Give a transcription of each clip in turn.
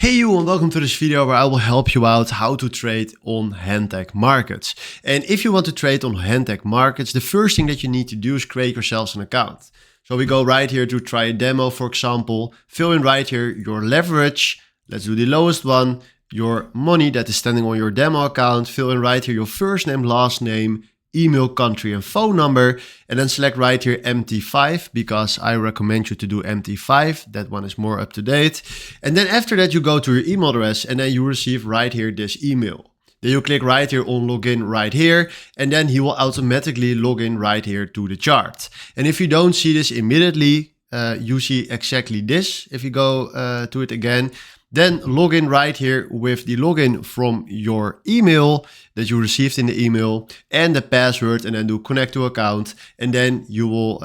Hey you, and welcome to this video where I will help you out how to trade on Hantec Markets. And if you want to trade on Hantec Markets, the first thing that you need to do is create yourselves an account. So we go right here to try a demo, for example, fill in right here your leverage. Let's do the lowest one, your money that is standing on your demo account. Fill in right here your first name, last name, email, country and phone number, and then select right here MT5 because I recommend you to do MT5. That one is more up to date. And then after that you go to your email address and then you receive right here this email. Then you click right here on login right here and then he will automatically log in right here to the chart. And if you don't see this immediately, you see exactly this. If you go to it again, then log in right here with the login from your email that you received in the email and the password, and then do connect to account, and then you will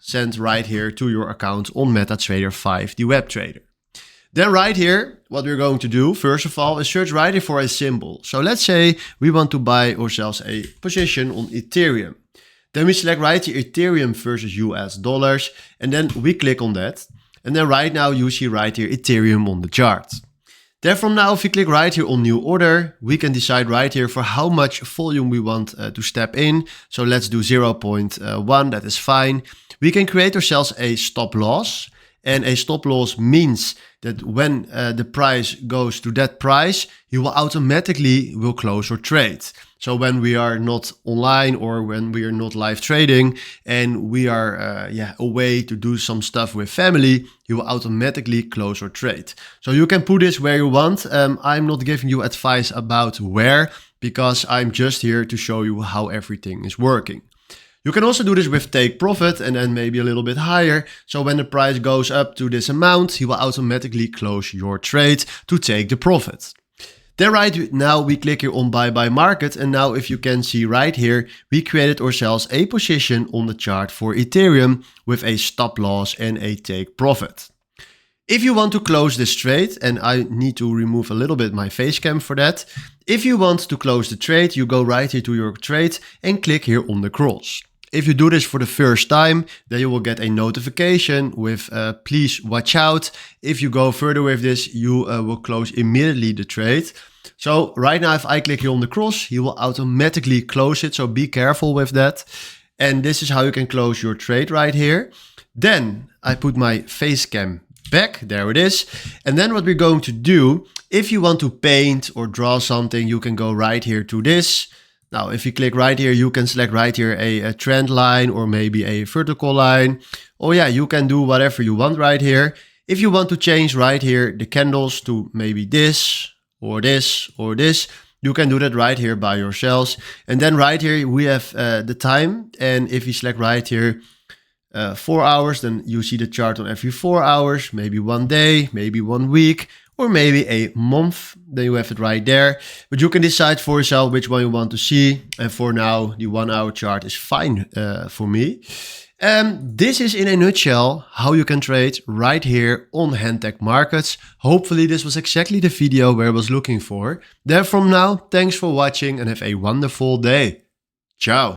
send right here to your account on MetaTrader 5, the web trader. Then right here, what we're going to do first of all is search right here for a symbol. So let's say we want to buy ourselves a position on Ethereum. Then we select right here Ethereum versus US dollars, and then we click on that. And then right now you see right here Ethereum on the chart. Then from now, if you click right here on new order, we can decide right here for how much volume we want to step in. So let's do 0.1, that is fine. We can create ourselves a stop loss. And a stop loss means that when the price goes to that price, you will automatically close your trade. So when we are not online or when we are not live trading and we are away to do some stuff with family, you will automatically close your trade. So you can put this where you want. I'm not giving you advice about where, because I'm just here to show you how everything is working. You can also do this with take profit and then maybe a little bit higher. So when the price goes up to this amount, he will automatically close your trade to take the profit. Then right now we click here on buy market, and now if you can see right here, we created ourselves a position on the chart for Ethereum with a stop loss and a take profit. If you want to close this trade, and I need to remove a little bit my face cam for that. If you want to close the trade, you go right here to your trade and click here on the cross. If you do this for the first time, then you will get a notification with please watch out. If you go further with this, you will close immediately the trade. So right now, if I click here on the cross, he will automatically close it. So be careful with that. And this is how you can close your trade right here. Then I put my face cam back, there it is. And then what we're going to do, if you want to paint or draw something, you can go right here to this. Now, if you click right here, you can select right here a trend line or maybe a vertical line. Oh yeah, you can do whatever you want right here. If you want to change right here the candles to maybe this or this or this, you can do that right here by yourselves. And then right here we have the time. And if you select right here 4 hours, then you see the chart on every 4 hours, maybe 1 day, maybe 1 week, or maybe a month. Then you have it right there. But you can decide for yourself which one you want to see. And for now, the 1 hour chart is fine for me. This is in a nutshell how you can trade right here on Hantec Markets. Hopefully this was exactly the video where I was looking for. Then from now, thanks for watching and have a wonderful day. Ciao.